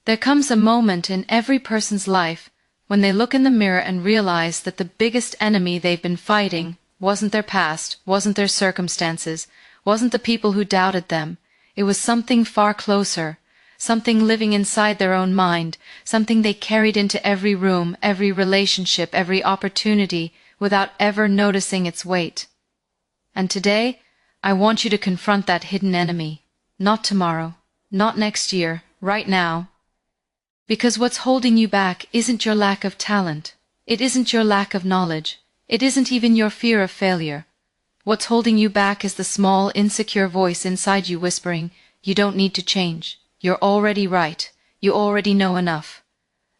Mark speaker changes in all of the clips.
Speaker 1: There comes a moment in every person's life when they look in the mirror and realize that the biggest enemy they've been fighting wasn't their past, wasn't their circumstances, wasn't the people who doubted them. It was something far closer, something living inside their own mind, something they carried into every room, every relationship, every opportunity, without ever noticing its weight. And today, I want you to confront that hidden enemy. Not tomorrow, not next year, right now. Because what's holding you back isn't your lack of talent. It isn't your lack of knowledge. It isn't even your fear of failure. What's holding you back is the small, insecure voice inside you whispering, "You don't need to change. You're already right. You already know enough."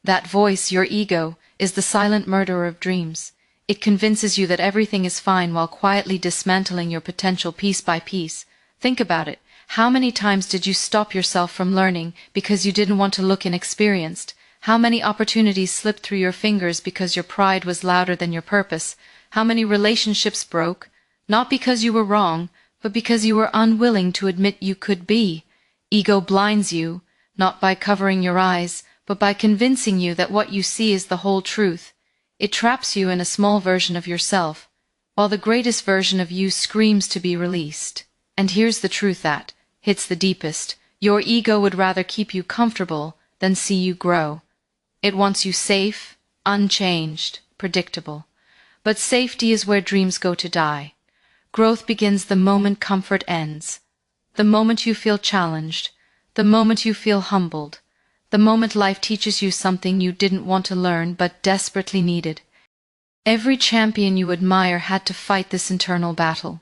Speaker 1: That voice, your ego, is the silent murderer of dreams. It convinces you that everything is fine while quietly dismantling your potential piece by piece. Think about it. How many times did you stop yourself from learning because you didn't want to look inexperienced? How many opportunities slipped through your fingers because your pride was louder than your purpose? How many relationships broke, not because you were wrong, but because you were unwilling to admit you could be? Ego blinds you, not by covering your eyes, but by convincing you that what you see is the whole truth. It traps you in a small version of yourself, while the greatest version of you screams to be released. And here's the truth that hits the deepest. Your ego would rather keep you comfortable than see you grow. It wants you safe, unchanged, predictable. But safety is where dreams go to die. Growth begins the moment comfort ends. The moment you feel challenged. The moment you feel humbled. The moment life teaches you something you didn't want to learn but desperately needed. Every champion you admire had to fight this internal battle.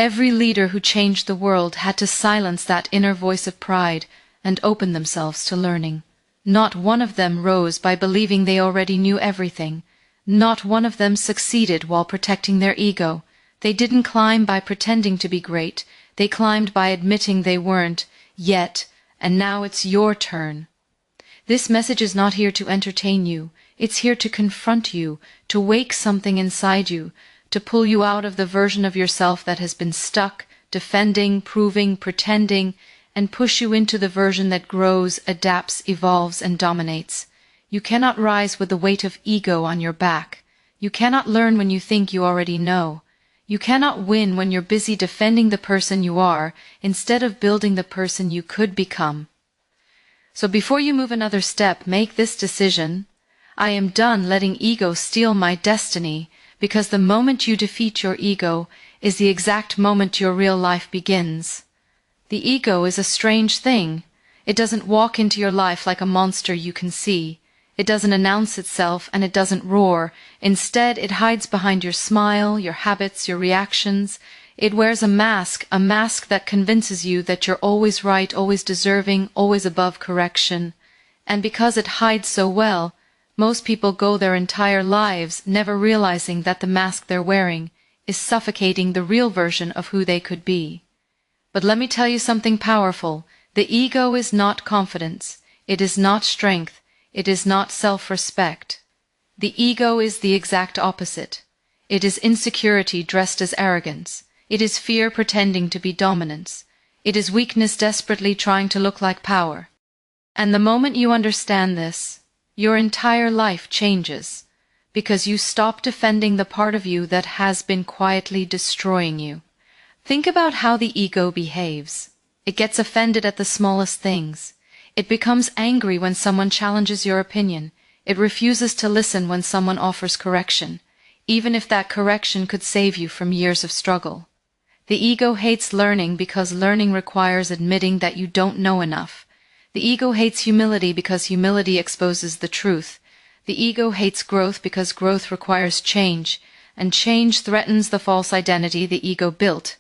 Speaker 1: Every leader who changed the world had to silence that inner voice of pride and open themselves to learning. Not one of them rose by believing they already knew everything. Not one of them succeeded while protecting their ego. They didn't climb by pretending to be great. They climbed by admitting they weren't yet, and now it's your turn. This message is not here to entertain you. It's here to confront you, to wake something inside you, to pull you out of the version of yourself that has been stuck, defending, proving, pretending, and push you into the version that grows, adapts, evolves, and dominates. You cannot rise with the weight of ego on your back. You cannot learn when you think you already know. You cannot win when you're busy defending the person you are instead of building the person you could become. So before you move another step, make this decision. I am done letting ego steal my destiny, because the moment you defeat your ego is the exact moment your real life begins. The ego is a strange thing. It doesn't walk into your life like a monster you can see. It doesn't announce itself and it doesn't roar. Instead, it hides behind your smile, your habits, your reactions. It wears a mask that convinces you that you're always right, always deserving, always above correction. And because it hides so well, most people go their entire lives never realizing that the mask they're wearing is suffocating the real version of who they could be. But let me tell you something powerful. The ego is not confidence. It is not strength. It is not self-respect. The ego is the exact opposite. It is insecurity dressed as arrogance. It is fear pretending to be dominance. It is weakness desperately trying to look like power. And the moment you understand this, your entire life changes, because you stop defending the part of you that has been quietly destroying you. Think about how the ego behaves. It gets offended at the smallest things. It becomes angry when someone challenges your opinion. It refuses to listen when someone offers correction, even if that correction could save you from years of struggle. The ego hates learning because learning requires admitting that you don't know enough. The ego hates humility because humility exposes the truth. The ego hates growth because growth requires change, and change threatens the false identity the ego built.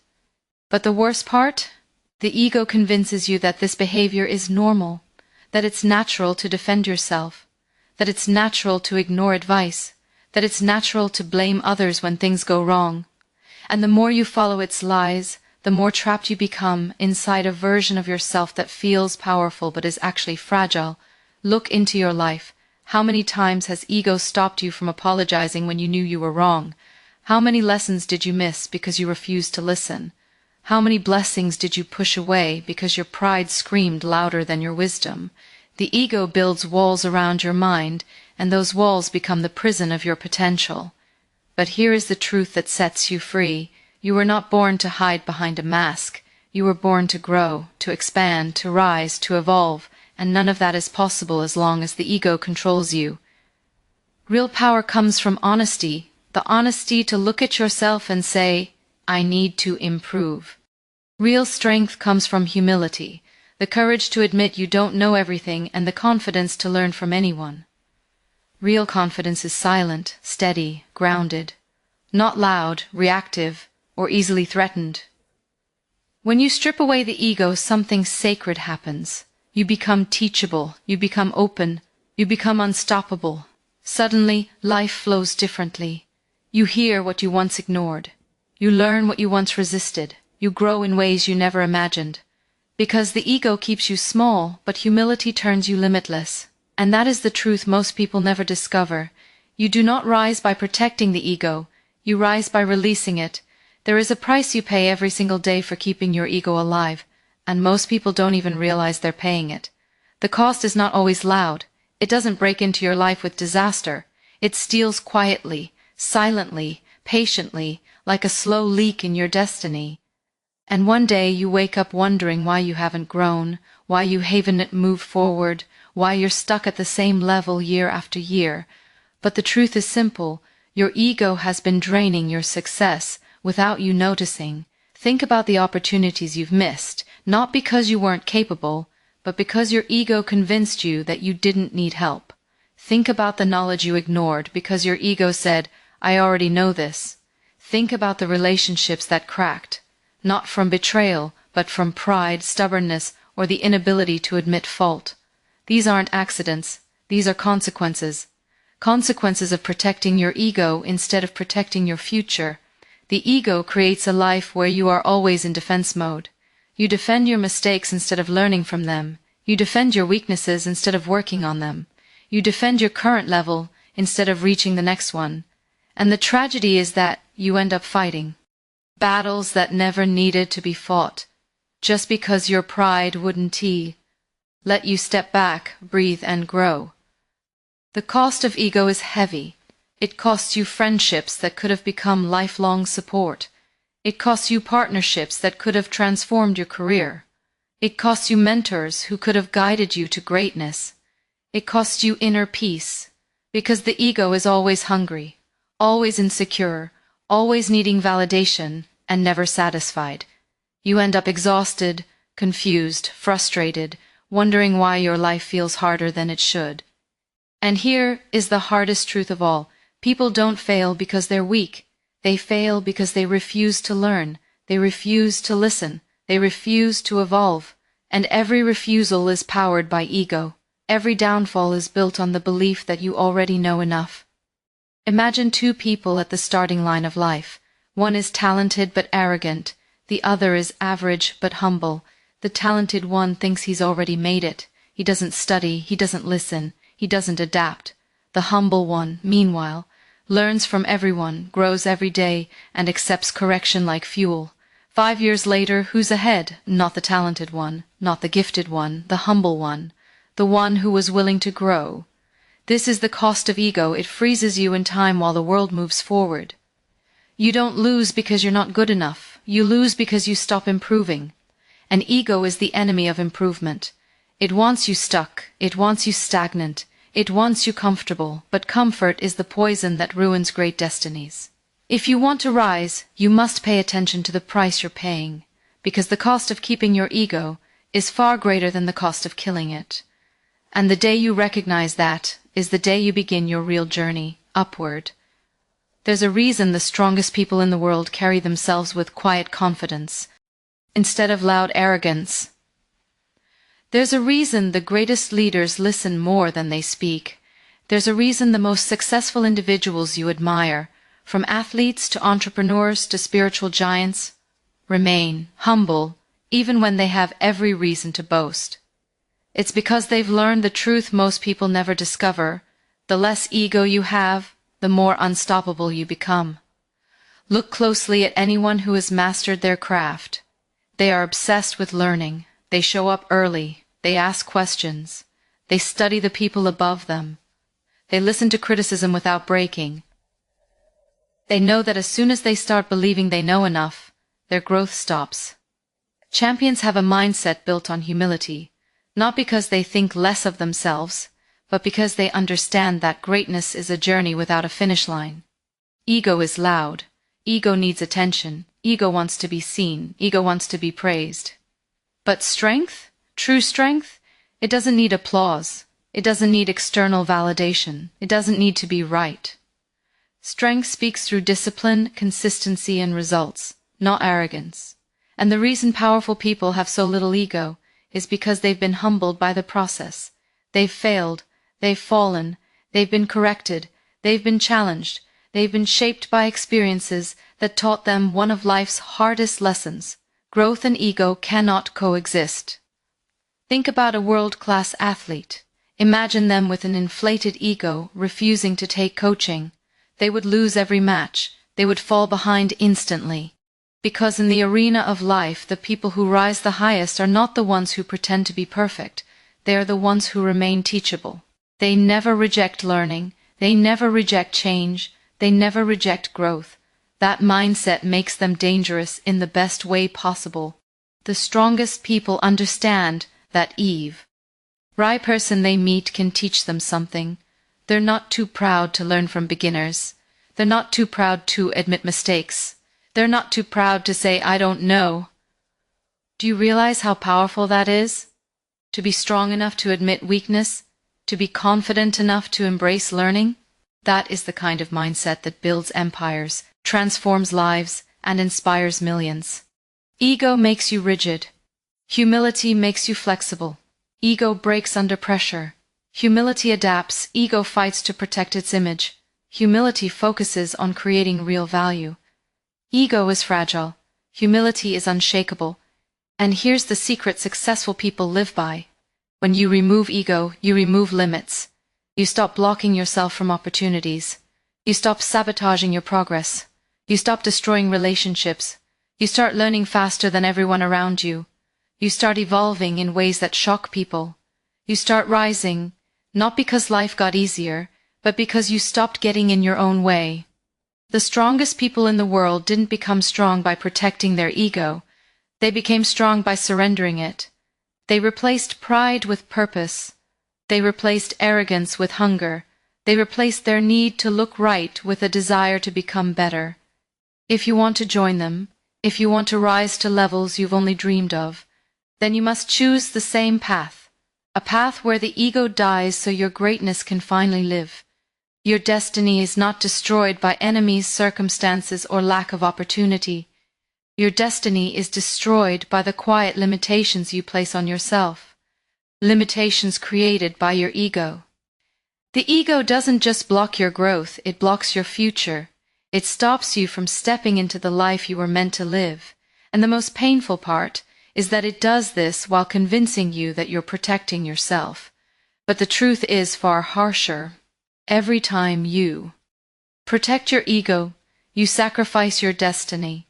Speaker 1: But the worst part? The ego convinces you that this behavior is normal, that it's natural to defend yourself, that it's natural to ignore advice, that it's natural to blame others when things go wrong. And the more you follow its lies, the more trapped you become inside a version of yourself that feels powerful but is actually fragile. Look into your life. How many times has ego stopped you from apologizing when you knew you were wrong? How many lessons did you miss because you refused to listen? How many blessings did you push away because your pride screamed louder than your wisdom? The ego builds walls around your mind, and those walls become the prison of your potential. But here is the truth that sets you free. You were not born to hide behind a mask. You were born to grow, to expand, to rise, to evolve, and none of that is possible as long as the ego controls you. Real power comes from honesty, the honesty to look at yourself and say, I need to improve. Real strength comes from humility, the courage to admit you don't know everything and the confidence to learn from anyone. Real confidence is silent, steady, grounded, not loud, reactive, or easily threatened. When you strip away the ego, something sacred happens. You become teachable, you become open, you become unstoppable. Suddenly, life flows differently. You hear what you once ignored. You learn what you once resisted. You grow in ways you never imagined. Because the ego keeps you small, but humility turns you limitless. And that is the truth most people never discover. You do not rise by protecting the ego. You rise by releasing it. There is a price you pay every single day for keeping your ego alive, and most people don't even realize they're paying it. The cost is not always loud. It doesn't break into your life with disaster. It steals quietly, silently, patiently, like a slow leak in your destiny. And one day you wake up wondering why you haven't grown, why you haven't moved forward, why you're stuck at the same level year after year. But the truth is simple. Your ego has been draining your success without you noticing. Think about the opportunities you've missed, not because you weren't capable, but because your ego convinced you that you didn't need help. Think about the knowledge you ignored because your ego said, I already know this. Think about the relationships that cracked, not from betrayal, but from pride, stubbornness, or the inability to admit fault. These aren't accidents. These are consequences. Consequences of protecting your ego instead of protecting your future. The ego creates a life where you are always in defense mode. You defend your mistakes instead of learning from them. You defend your weaknesses instead of working on them. You defend your current level instead of reaching the next one. And the tragedy is that you end up fighting battles that never needed to be fought, just because your pride wouldn't let you step back, breathe, and grow. The cost of ego is heavy. It costs you friendships that could have become lifelong support. It costs you partnerships that could have transformed your career. It costs you mentors who could have guided you to greatness. It costs you inner peace, because the ego is always hungry, always insecure, always needing validation, and never satisfied. You end up exhausted, confused, frustrated, wondering why your life feels harder than it should. And here is the hardest truth of all. People don't fail because they're weak. They fail because they refuse to learn. They refuse to listen. They refuse to evolve. And every refusal is powered by ego. Every downfall is built on the belief that you already know enough. Imagine two people at the starting line of life. One is talented but arrogant. The other is average but humble. The talented one thinks he's already made it. He doesn't study, he doesn't listen, he doesn't adapt. The humble one, meanwhile, learns from everyone, grows every day, and accepts correction like fuel. 5 years later, who's ahead? Not the talented one, not the gifted one, the humble one, the one who was willing to grow. This is the cost of ego. It freezes you in time while the world moves forward. You don't lose because you're not good enough. You lose because you stop improving. And ego is the enemy of improvement. It wants you stuck. It wants you stagnant. It wants you comfortable, but comfort is the poison that ruins great destinies. If you want to rise, you must pay attention to the price you're paying, because the cost of keeping your ego is far greater than the cost of killing it. And the day you recognize that is the day you begin your real journey upward. There's a reason the strongest people in the world carry themselves with quiet confidence, instead of loud arrogance. There's a reason the greatest leaders listen more than they speak. There's a reason the most successful individuals you admire, from athletes to entrepreneurs to spiritual giants, remain humble even when they have every reason to boast. It's because they've learned the truth most people never discover. The less ego you have, the more unstoppable you become. Look closely at anyone who has mastered their craft. They are obsessed with learning. They show up early. They ask questions. They study the people above them. They listen to criticism without breaking. They know that as soon as they start believing they know enough, their growth stops. Champions have a mindset built on humility, not because they think less of themselves, but because they understand that greatness is a journey without a finish line. Ego is loud. Ego needs attention. Ego wants to be seen. Ego wants to be praised. But strength, true strength, it doesn't need applause. It doesn't need external validation. It doesn't need to be right. Strength speaks through discipline, consistency, and results, not arrogance. And the reason powerful people have so little ego is because they've been humbled by the process. They've failed. They've fallen. They've been corrected. They've been challenged. They've been shaped by experiences that taught them one of life's hardest lessons. Growth and ego cannot coexist. Think about a world-class athlete. Imagine them with an inflated ego, refusing to take coaching. They would lose every match. They would fall behind instantly. Because in the arena of life, the people who rise the highest are not the ones who pretend to be perfect. They are the ones who remain teachable. They never reject learning. They never reject change. They never reject growth. That mindset makes them dangerous in the best way possible. The strongest people understand that every person they meet can teach them something. They're not too proud to learn from beginners. They're not too proud to admit mistakes. They're not too proud to say, I don't know. Do you realize how powerful that is? To be strong enough to admit weakness, to be confident enough to embrace learning? That is the kind of mindset that builds empires, transforms lives, and inspires millions. Ego makes you rigid. Humility makes you flexible. Ego breaks under pressure. Humility adapts. Ego fights to protect its image. Humility focuses on creating real value. Ego is fragile. Humility is unshakable. And here's the secret successful people live by. When you remove ego, you remove limits. You stop blocking yourself from opportunities. You stop sabotaging your progress. You stop destroying relationships. You start learning faster than everyone around you. You start evolving in ways that shock people. You start rising, not because life got easier, but because you stopped getting in your own way. The strongest people in the world didn't become strong by protecting their ego. They became strong by surrendering it. They replaced pride with purpose. They replaced arrogance with hunger. They replaced their need to look right with a desire to become better. If you want to join them, if you want to rise to levels you've only dreamed of, then you must choose the same path. A path where the ego dies so your greatness can finally live. Your destiny is not destroyed by enemies, circumstances, or lack of opportunity. Your destiny is destroyed by the quiet limitations you place on yourself. Limitations created by your ego. The ego doesn't just block your growth, it blocks your future. It stops you from stepping into the life you were meant to live. And the most painful part is that it does this while convincing you that you're protecting yourself. But the truth is far harsher. Every time you protect your ego, you sacrifice your destiny.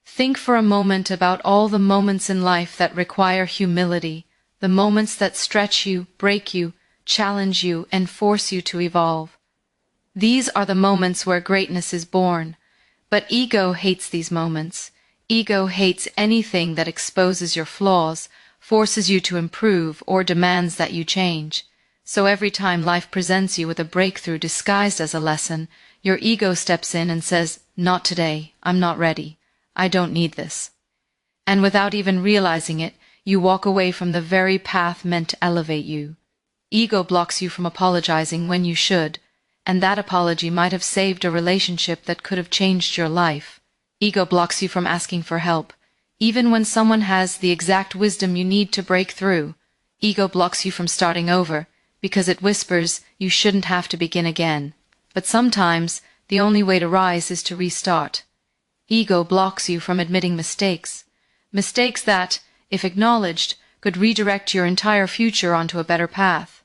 Speaker 1: Think for a moment about all the moments in life that require humility, the moments that stretch you, break you, challenge you, and force you to evolve. These are the moments where greatness is born. But ego hates these moments. Ego hates anything that exposes your flaws, forces you to improve, or demands that you change. So every time life presents you with a breakthrough disguised as a lesson, your ego steps in and says, "Not today. I'm not ready. I don't need this." And without even realizing it, you walk away from the very path meant to elevate you. Ego blocks you from apologizing when you should, and that apology might have saved a relationship that could have changed your life. Ego blocks you from asking for help, even when someone has the exact wisdom you need to break through. Ego blocks you from starting over, because it whispers you shouldn't have to begin again. But sometimes the only way to rise is to restart. Ego blocks you from admitting mistakes. Mistakes that, if acknowledged, could redirect your entire future onto a better path.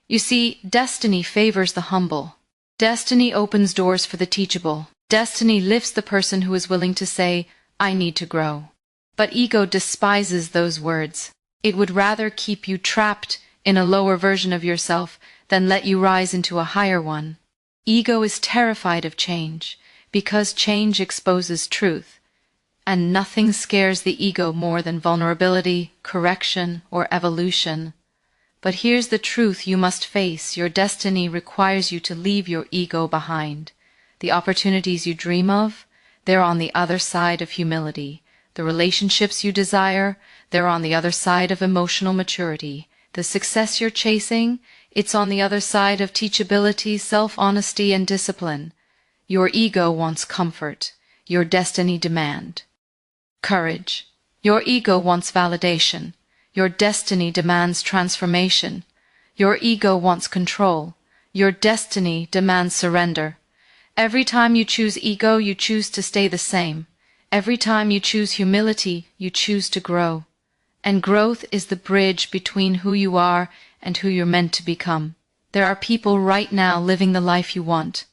Speaker 1: You see, destiny favors the humble. Destiny opens doors for the teachable. Destiny lifts the person who is willing to say, "I need to grow." But ego despises those words. It would rather keep you trapped in a lower version of yourself than let you rise into a higher one. Ego is terrified of change, because change exposes truth, and nothing scares the ego more than vulnerability, correction, or evolution. But here's the truth you must face: your destiny requires you to leave your ego behind. The opportunities you dream of, they're on the other side of humility. The relationships you desire, they're on the other side of emotional maturity. The success you're chasing, it's on the other side of teachability, self-honesty, and discipline. Your ego wants comfort. Your destiny demands courage. Your ego wants validation. Your destiny demands transformation. Your ego wants control. Your destiny demands surrender. Every time you choose ego, you choose to stay the same. Every time you choose humility, you choose to grow. And growth is the bridge between who you are and who you're meant to become. There are people right now living the life you want.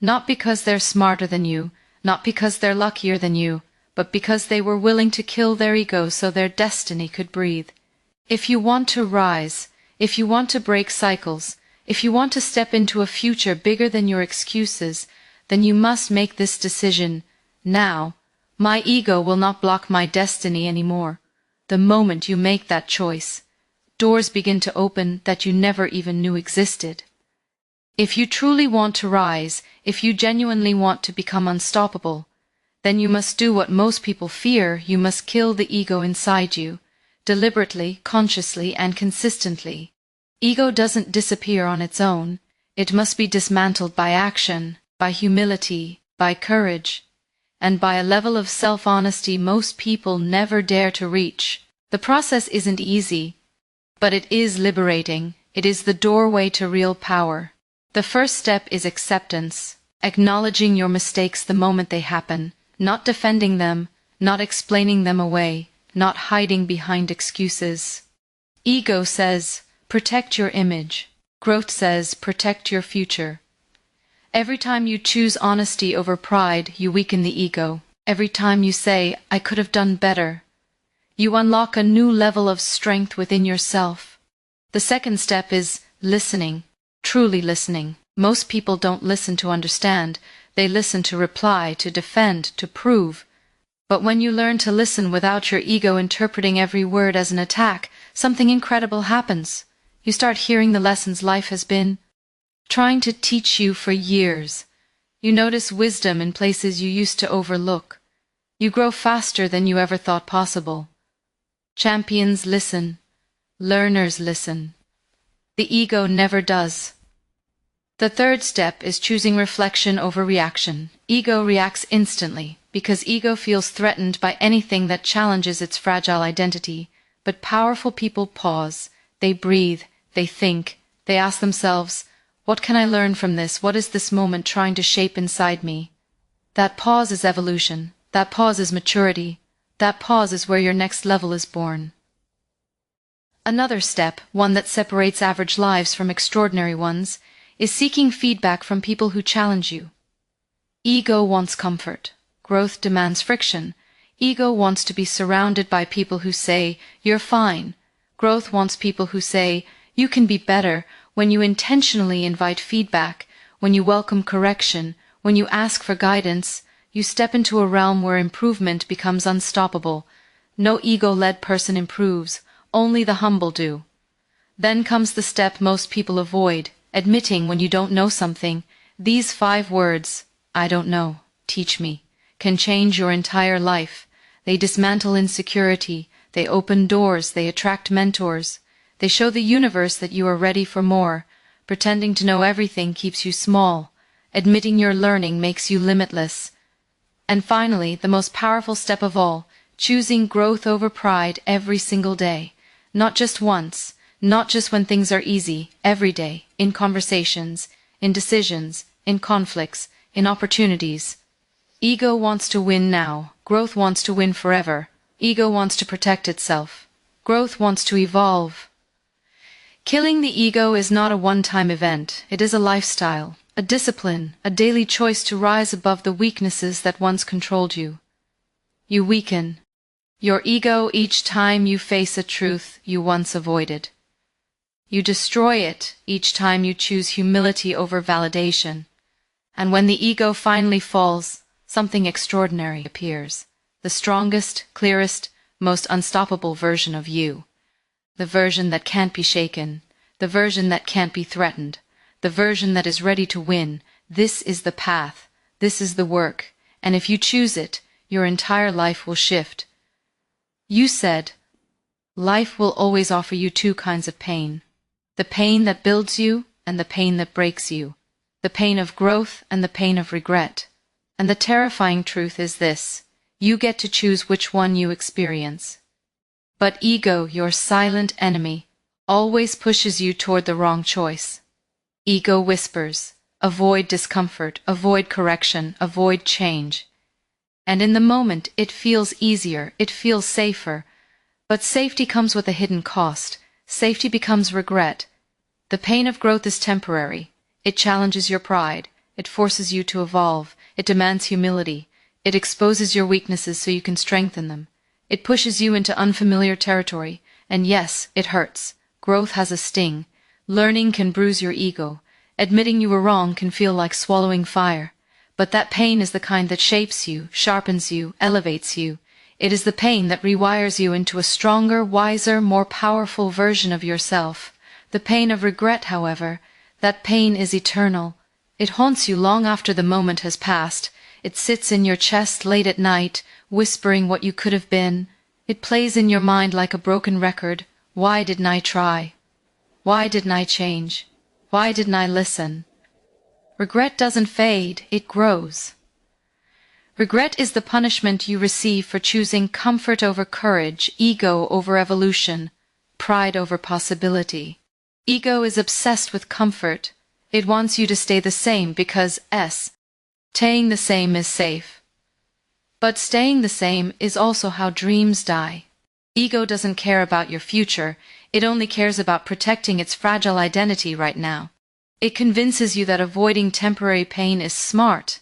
Speaker 1: Not because they're smarter than you, not because they're luckier than you, but because they were willing to kill their ego so their destiny could breathe. If you want to rise, if you want to break cycles, if you want to step into a future bigger than your excuses, then you must make this decision now. My ego will not block my destiny anymore. The moment you make that choice, doors begin to open that you never even knew existed. If you truly want to rise, if you genuinely want to become unstoppable, then you must do what most people fear. You must kill the ego inside you, deliberately, consciously, and consistently. Ego doesn't disappear on its own. It must be dismantled by action, by humility, by courage, and by a level of self-honesty most people never dare to reach. The process isn't easy, but it is liberating. It is the doorway to real power. The first step is acceptance, acknowledging your mistakes the moment they happen, not defending them, not explaining them away, not hiding behind excuses. Ego says, protect your image. Growth says, protect your future. Every time you choose honesty over pride, you weaken the ego. Every time you say, I could have done better, you unlock a new level of strength within yourself. The second step is listening, truly listening. Most people don't listen to understand. They listen to reply, to defend, to prove. But when you learn to listen without your ego interpreting every word as an attack, something incredible happens. You start hearing the lessons life has been trying to teach you for years. You notice wisdom in places you used to overlook. You grow faster than you ever thought possible. Champions listen. Learners listen. The ego never does. The third step is choosing reflection over reaction. Ego reacts instantly, because ego feels threatened by anything that challenges its fragile identity. But powerful people pause. They breathe. They think. They ask themselves, what can I learn from this? What is this moment trying to shape inside me? That pause is evolution. That pause is maturity. That pause is where your next level is born. Another step, one that separates average lives from extraordinary ones, is seeking feedback from people who challenge you. Ego wants comfort. Growth demands friction. Ego wants to be surrounded by people who say, you're fine. Growth wants people who say, you can be better. When you intentionally invite feedback, when you welcome correction, when you ask for guidance, you step into a realm where improvement becomes unstoppable. No ego-led person improves. Only the humble do. Then comes the step most people avoid, admitting when you don't know something. These 5 words, I don't know, teach me, can change your entire life. They dismantle insecurity, they open doors, they attract mentors. They show the universe that you are ready for more. Pretending to know everything keeps you small. Admitting you're learning makes you limitless. And finally, the most powerful step of all, choosing growth over pride every single day. Not just once, not just when things are easy, every day, in conversations, in decisions, in conflicts, in opportunities. Ego wants to win now. Growth wants to win forever. Ego wants to protect itself. Growth wants to evolve. Killing the ego is not a one-time event. It is a lifestyle, a discipline, a daily choice to rise above the weaknesses that once controlled you. You weaken your ego each time you face a truth you once avoided. You destroy it each time you choose humility over validation. And when the ego finally falls, something extraordinary appears. The strongest, clearest, most unstoppable version of you. The version that can't be shaken. The version that can't be threatened. The version that is ready to win. This is the path. This is the work. And if you choose it, your entire life will shift. You said, life will always offer you two kinds of pain. The pain that builds you and the pain that breaks you. The pain of growth and the pain of regret. And the terrifying truth is this: you get to choose which one you experience. But ego, your silent enemy, always pushes you toward the wrong choice. Ego whispers, avoid discomfort, avoid correction, avoid change. And in the moment it feels easier, it feels safer. But safety comes with a hidden cost. Safety becomes regret. The pain of growth is temporary. It challenges your pride. It forces you to evolve. It demands humility. It exposes your weaknesses so you can strengthen them. It pushes you into unfamiliar territory. And yes, it hurts. Growth has a sting. Learning can bruise your ego. Admitting you were wrong can feel like swallowing fire. But that pain is the kind that shapes you, sharpens you, elevates you. It is the pain that rewires you into a stronger, wiser, more powerful version of yourself. The pain of regret, however, that pain is eternal. It haunts you long after the moment has passed. It sits in your chest late at night, whispering what you could have been. It plays in your mind like a broken record. Why didn't I try? Why didn't I change? Why didn't I listen? Regret doesn't fade, it grows. Regret is the punishment you receive for choosing comfort over courage, ego over evolution, pride over possibility. Ego is obsessed with comfort. It wants you to stay the same because staying the same is safe. But staying the same is also how dreams die. Ego doesn't care about your future, it only cares about protecting its fragile identity right now. It convinces you that avoiding temporary pain is smart,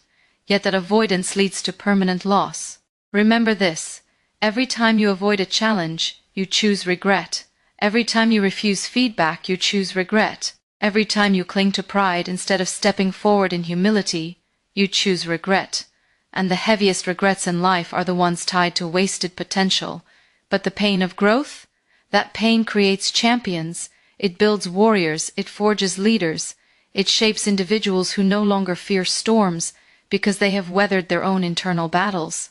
Speaker 1: yet that avoidance leads to permanent loss. Remember this: every time you avoid a challenge, you choose regret. Every time you refuse feedback, you choose regret. Every time you cling to pride instead of stepping forward in humility, you choose regret. And the heaviest regrets in life are the ones tied to wasted potential. But the pain of growth? That pain creates champions. It builds warriors. It forges leaders. It shapes individuals who no longer fear storms because they have weathered their own internal battles.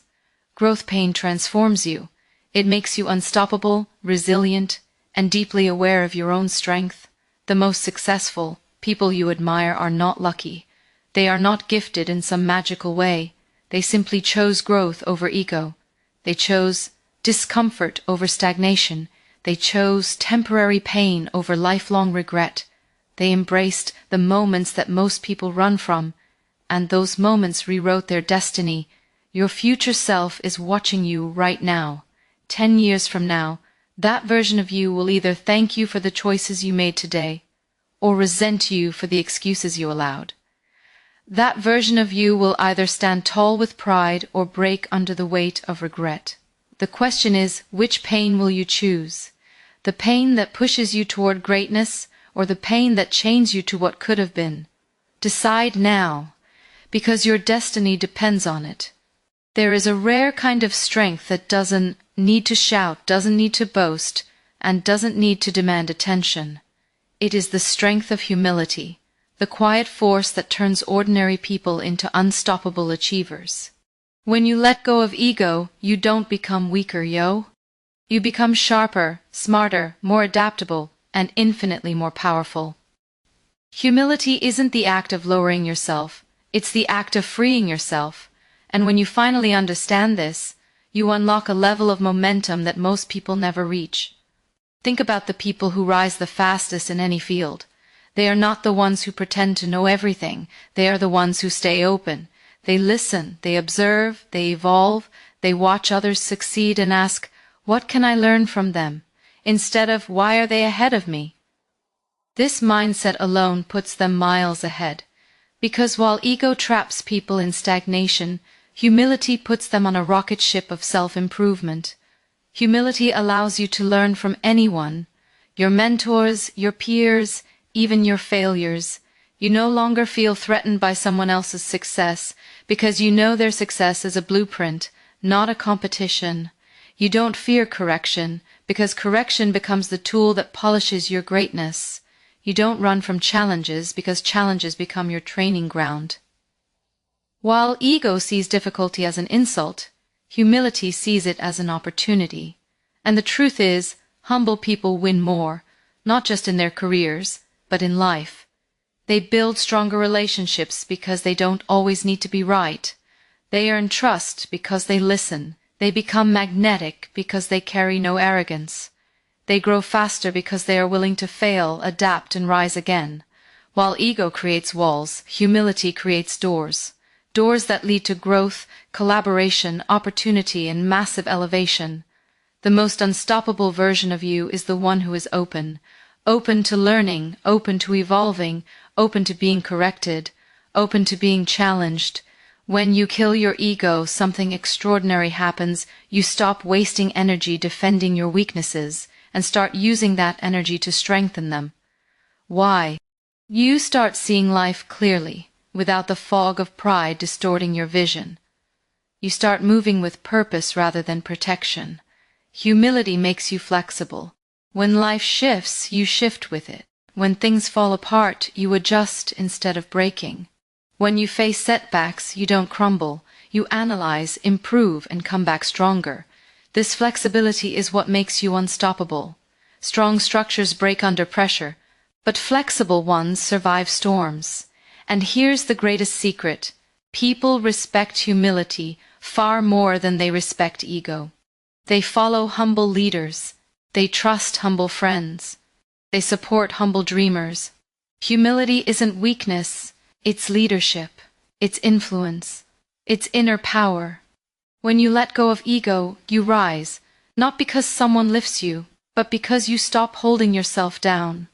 Speaker 1: Growth pain transforms you. It makes you unstoppable, resilient, and deeply aware of your own strength. The most successful people you admire are not lucky. They are not gifted in some magical way. They simply chose growth over ego. They chose discomfort over stagnation. They chose temporary pain over lifelong regret. They embraced the moments that most people run from, and those moments rewrote their destiny. Your future self is watching you right now. 10 years from now, that version of you will either thank you for the choices you made today, or resent you for the excuses you allowed. That version of you will either stand tall with pride or break under the weight of regret. The question is, which pain will you choose? The pain that pushes you toward greatness, or the pain that chains you to what could have been? Decide now, because your destiny depends on it. There is a rare kind of strength that doesn't need to shout, doesn't need to boast, and doesn't need to demand attention. It is the strength of humility, the quiet force that turns ordinary people into unstoppable achievers. When you let go of ego, you don't become weaker, yo. You become sharper, smarter, more adaptable, and infinitely more powerful. Humility isn't the act of lowering yourself, it's the act of freeing yourself. And when you finally understand this, you unlock a level of momentum that most people never reach. Think about the people who rise the fastest in any field. They are not the ones who pretend to know everything. They are the ones who stay open. They listen, they observe, they evolve, they watch others succeed and ask, what can I learn from them? Instead of, why are they ahead of me? This mindset alone puts them miles ahead. Because while ego traps people in stagnation, humility puts them on a rocket ship of self-improvement. Humility allows you to learn from anyone. Your mentors, your peers, even your failures. You no longer feel threatened by someone else's success because you know their success is a blueprint, not a competition. You don't fear correction because correction becomes the tool that polishes your greatness. You don't run from challenges because challenges become your training ground. While ego sees difficulty as an insult, humility sees it as an opportunity. And the truth is, humble people win more, not just in their careers, but in life. They build stronger relationships because they don't always need to be right. They earn trust because they listen. They become magnetic because they carry no arrogance. They grow faster because they are willing to fail, adapt, and rise again. While ego creates walls, humility creates doors. Doors that lead to growth, collaboration, opportunity, and massive elevation. The most unstoppable version of you is the one who is open. Open to learning, open to evolving, open to being corrected, open to being challenged. When you kill your ego, something extraordinary happens. You stop wasting energy defending your weaknesses and start using that energy to strengthen them. Why? You start seeing life clearly, without the fog of pride distorting your vision. You start moving with purpose rather than protection. Humility makes you flexible. When life shifts, you shift with it. When things fall apart, you adjust instead of breaking. When you face setbacks, you don't crumble. You analyze, improve, and come back stronger. This flexibility is what makes you unstoppable. Strong structures break under pressure, but flexible ones survive storms. And here's the greatest secret. People respect humility far more than they respect ego. They follow humble leaders. They trust humble friends. They support humble dreamers. Humility isn't weakness, it's leadership, it's influence, it's inner power. When you let go of ego, you rise, not because someone lifts you, but because you stop holding yourself down.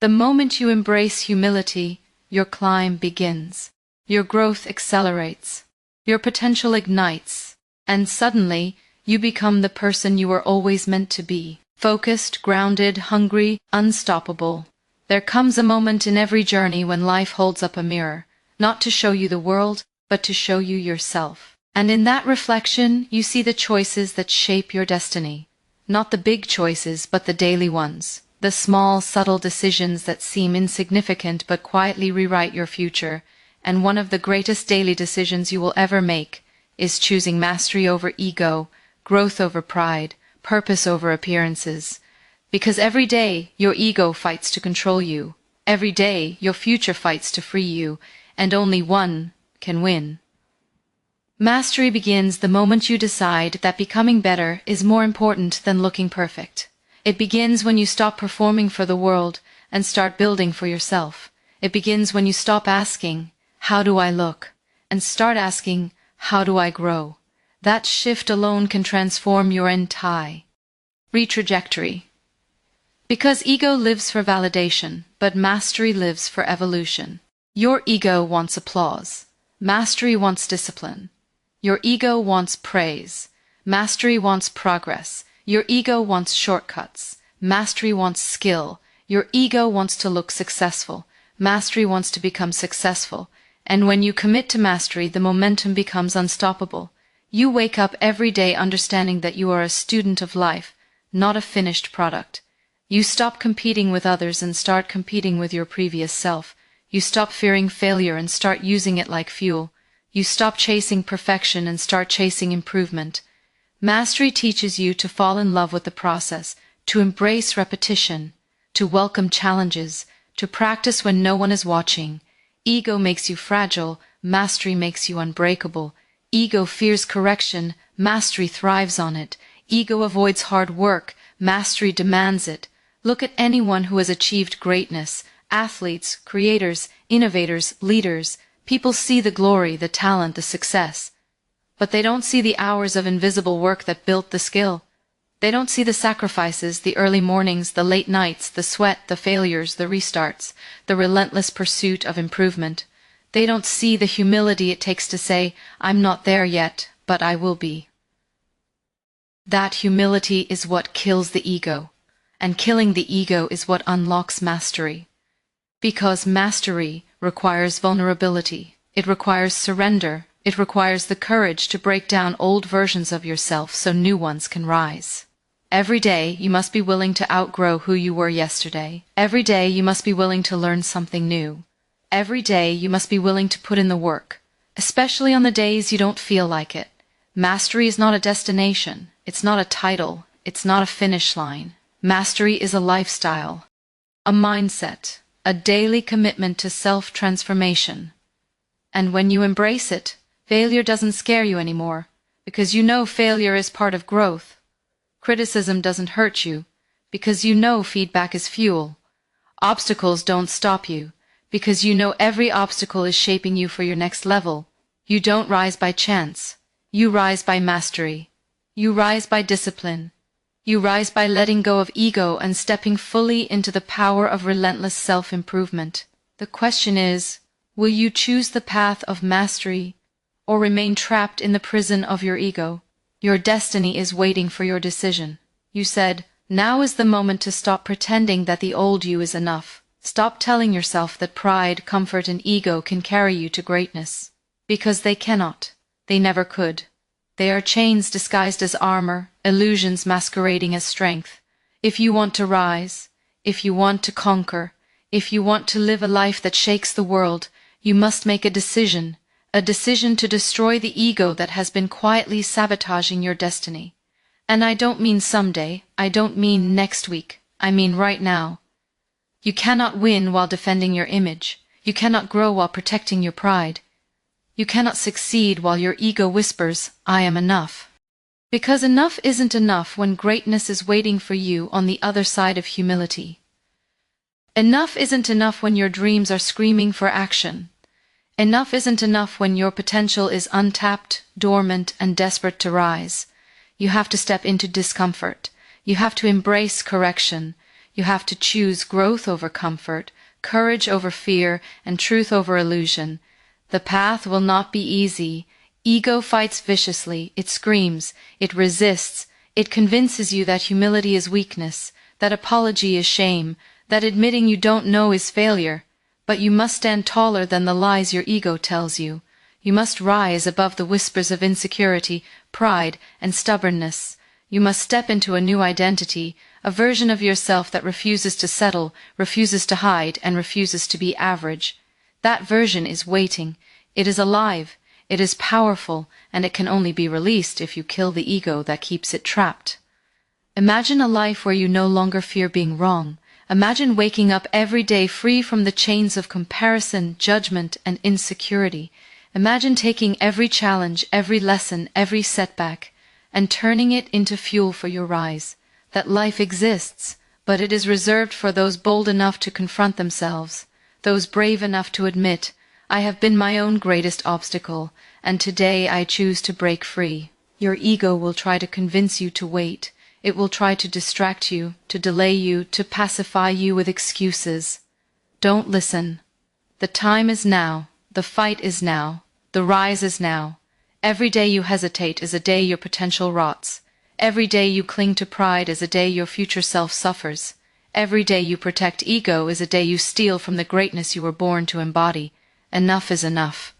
Speaker 1: The moment you embrace humility, your climb begins. Your growth accelerates. Your potential ignites. And suddenly, you become the person you were always meant to be. Focused, grounded, hungry, unstoppable. There comes a moment in every journey when life holds up a mirror, not to show you the world, but to show you yourself. And in that reflection, you see the choices that shape your destiny. Not the big choices, but the daily ones. The small, subtle decisions that seem insignificant but quietly rewrite your future. And one of the greatest daily decisions you will ever make is choosing mastery over ego, growth over pride, purpose over appearances. Because every day your ego fights to control you. Every day your future fights to free you, and only one can win. Mastery begins the moment you decide that becoming better is more important than looking perfect. It begins when you stop performing for the world and start building for yourself. It begins when you stop asking, "How do I look?" and start asking, "How do I grow?" That shift alone can transform your entire trajectory. Because ego lives for validation, but mastery lives for evolution. Your ego wants applause. Mastery wants discipline. Your ego wants praise. Mastery wants progress. Your ego wants shortcuts. Mastery wants skill. Your ego wants to look successful. Mastery wants to become successful. And when you commit to mastery, the momentum becomes unstoppable. You wake up every day understanding that you are a student of life, not a finished product. You stop competing with others and start competing with your previous self. You stop fearing failure and start using it like fuel. You stop chasing perfection and start chasing improvement. Mastery teaches you to fall in love with the process, to embrace repetition, to welcome challenges, to practice when no one is watching. Ego makes you fragile, mastery makes you unbreakable. Ego fears correction, mastery thrives on it. Ego avoids hard work, mastery demands it. Look at anyone who has achieved greatness. Athletes, creators, innovators, leaders. People see the glory, the talent, the success. But they don't see the hours of invisible work that built the skill. They don't see the sacrifices, the early mornings, the late nights, the sweat, the failures, the restarts, the relentless pursuit of improvement. They don't see the humility it takes to say, "I'm not there yet, but I will be." That humility is what kills the ego. and killing the ego is what unlocks mastery. Because mastery requires vulnerability. It requires surrender. It requires the courage to break down old versions of yourself so new ones can rise. Every day you must be willing to outgrow who you were yesterday. Every day you must be willing to learn something new. Every day you must be willing to put in the work, especially on the days you don't feel like it. Mastery is not a destination. It's not a title. It's not a finish line. Mastery is a lifestyle, a mindset, a daily commitment to self-transformation. And when you embrace it, failure doesn't scare you anymore, because you know failure is part of growth. Criticism doesn't hurt you, because you know feedback is fuel. Obstacles don't stop you, because you know every obstacle is shaping you for your next level. You don't rise by chance. You rise by mastery. You rise by discipline. You rise by letting go of ego and stepping fully into the power of relentless self-improvement. The question is, will you choose the path of mastery or remain trapped in the prison of your ego? Your destiny is waiting for your decision. You said, now is the moment to stop pretending that the old you is enough. Stop telling yourself that pride, comfort, and ego can carry you to greatness. Because they cannot. They never could. They are chains disguised as armor, illusions masquerading as strength. If you want to rise, if you want to conquer, if you want to live a life that shakes the world, you must make a decision to destroy the ego that has been quietly sabotaging your destiny. And I don't mean someday, I don't mean next week, I mean right now. You cannot win while defending your image. You cannot grow while protecting your pride. You cannot succeed while your ego whispers, I am enough. Because enough isn't enough when greatness is waiting for you on the other side of humility. Enough isn't enough when your dreams are screaming for action. Enough isn't enough when your potential is untapped, dormant, and desperate to rise. You have to step into discomfort. You have to embrace correction. You have to choose growth over comfort, courage over fear, and truth over illusion. The path will not be easy. Ego fights viciously. It screams. It resists. It convinces you that humility is weakness, that apology is shame, that admitting you don't know is failure. But you must stand taller than the lies your ego tells you. You must rise above the whispers of insecurity, pride, and stubbornness. You must step into a new identity, a version of yourself that refuses to settle, refuses to hide, and refuses to be average. That version is waiting. It is alive. It is powerful, and it can only be released if you kill the ego that keeps it trapped. Imagine a life where you no longer fear being wrong. Imagine waking up every day free from the chains of comparison, judgment, and insecurity. Imagine taking every challenge, every lesson, every setback, and turning it into fuel for your rise. That life exists, but it is reserved for those bold enough to confront themselves, those brave enough to admit, I have been my own greatest obstacle, and today I choose to break free. Your ego will try to convince you to wait. It will try to distract you, to delay you, to pacify you with excuses. Don't listen. The time is now. The fight is now. The rise is now. Every day you hesitate is a day your potential rots. Every day you cling to pride is a day your future self suffers. Every day you protect ego is a day you steal from the greatness you were born to embody. Enough is enough.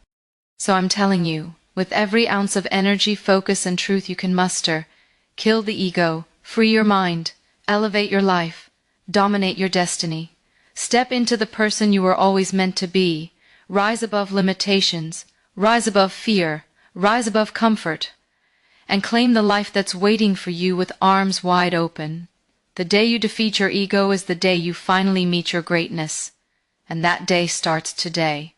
Speaker 1: So I'm telling you, with every ounce of energy, focus, and truth you can muster, kill the ego, free your mind, elevate your life, dominate your destiny. Step into the person you were always meant to be. Rise above limitations, rise above fear, rise above comfort, and claim the life that's waiting for you with arms wide open. The day you defeat your ego is the day you finally meet your greatness, and that day starts today.